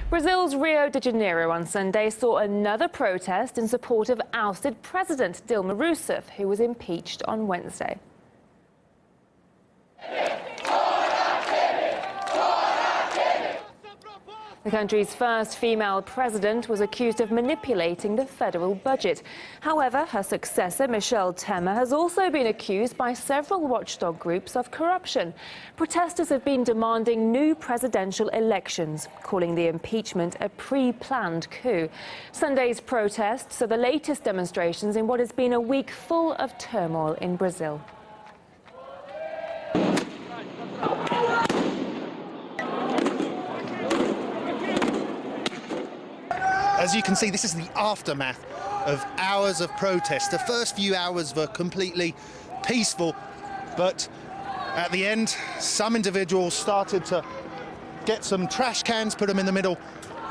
Brazil's Rio de Janeiro on Sunday saw another protest in support of ousted President Dilma Rousseff, who was impeached on Wednesday. The country's first female president was accused of manipulating the federal budget. However, her successor, Michel Temer, has also been accused by several watchdog groups of corruption. Protesters have been demanding new presidential elections, calling the impeachment a pre-planned coup. Sunday's protests are the latest demonstrations in what has been a week full of turmoil in Brazil. As you can see, this is the aftermath of hours of protest. The first few hours were completely peaceful, but at the end, some individuals started to get some trash cans, put them in the middle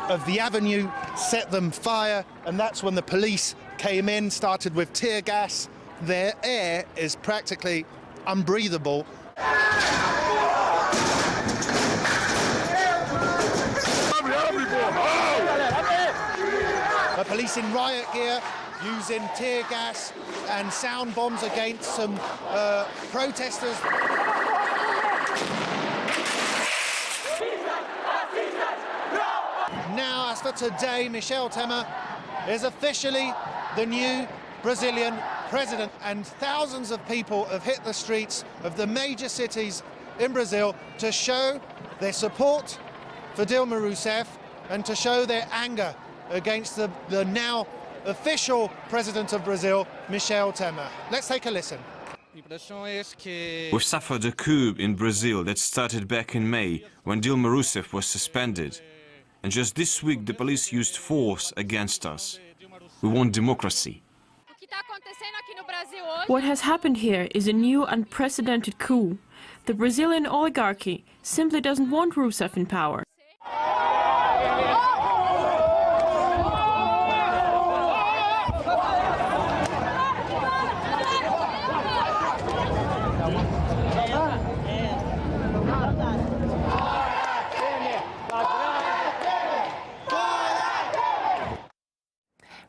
of the avenue, set them fire, and that's when the police came in, started with tear gas. Their air is practically unbreathable. The police in riot gear using tear gas and sound bombs against some protesters. Now, as for today, Michel Temer is officially the new Brazilian president, and thousands of people have hit the streets of the major cities in Brazil to show their support for Dilma Rousseff and to show their anger against the now official president of Brazil, Michel Temer. Let's take a listen. We've suffered a coup in Brazil that started back in May when Dilma Rousseff was suspended. And just this week the police used force against us. We want democracy. What has happened here is a new unprecedented coup. The Brazilian oligarchy simply doesn't want Rousseff in power.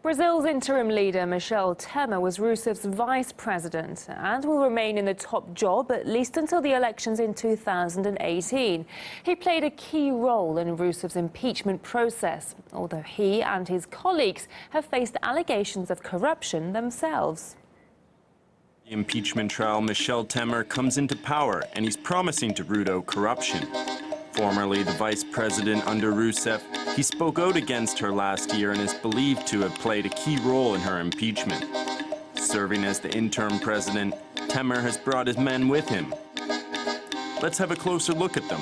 Brazil's interim leader, Michel Temer, was Rousseff's vice president and will remain in the top job at least until the elections in 2018. He played a key role in Rousseff's impeachment process, although he and his colleagues have faced allegations of corruption themselves. The impeachment trial, Michel Temer comes into power and he's promising to root out corruption. Formerly the vice president under Rousseff, he spoke out against her last year and is believed to have played a key role in her impeachment. Serving as the interim president, Temer has brought his men with him. Let's have a closer look at them.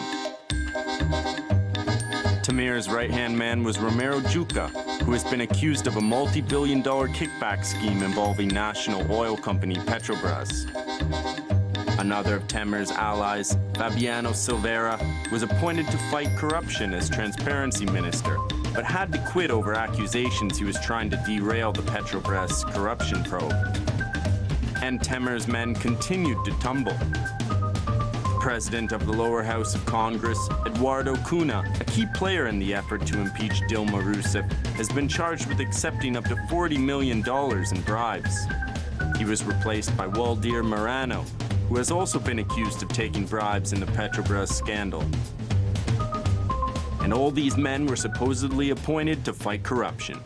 Temer's right-hand man was Romero Jucá, who has been accused of a multi-billion-dollar kickback scheme involving national oil company Petrobras. Another of Temer's allies, Fabiano Silveira, was appointed to fight corruption as transparency minister, but had to quit over accusations he was trying to derail the Petrobras corruption probe. And Temer's men continued to tumble. President of the lower house of Congress, Eduardo Cunha, a key player in the effort to impeach Dilma Rousseff, has been charged with accepting up to $40 million in bribes. He was replaced by Waldir Marano, who has also been accused of taking bribes in the Petrobras scandal. And all these men were supposedly appointed to fight corruption.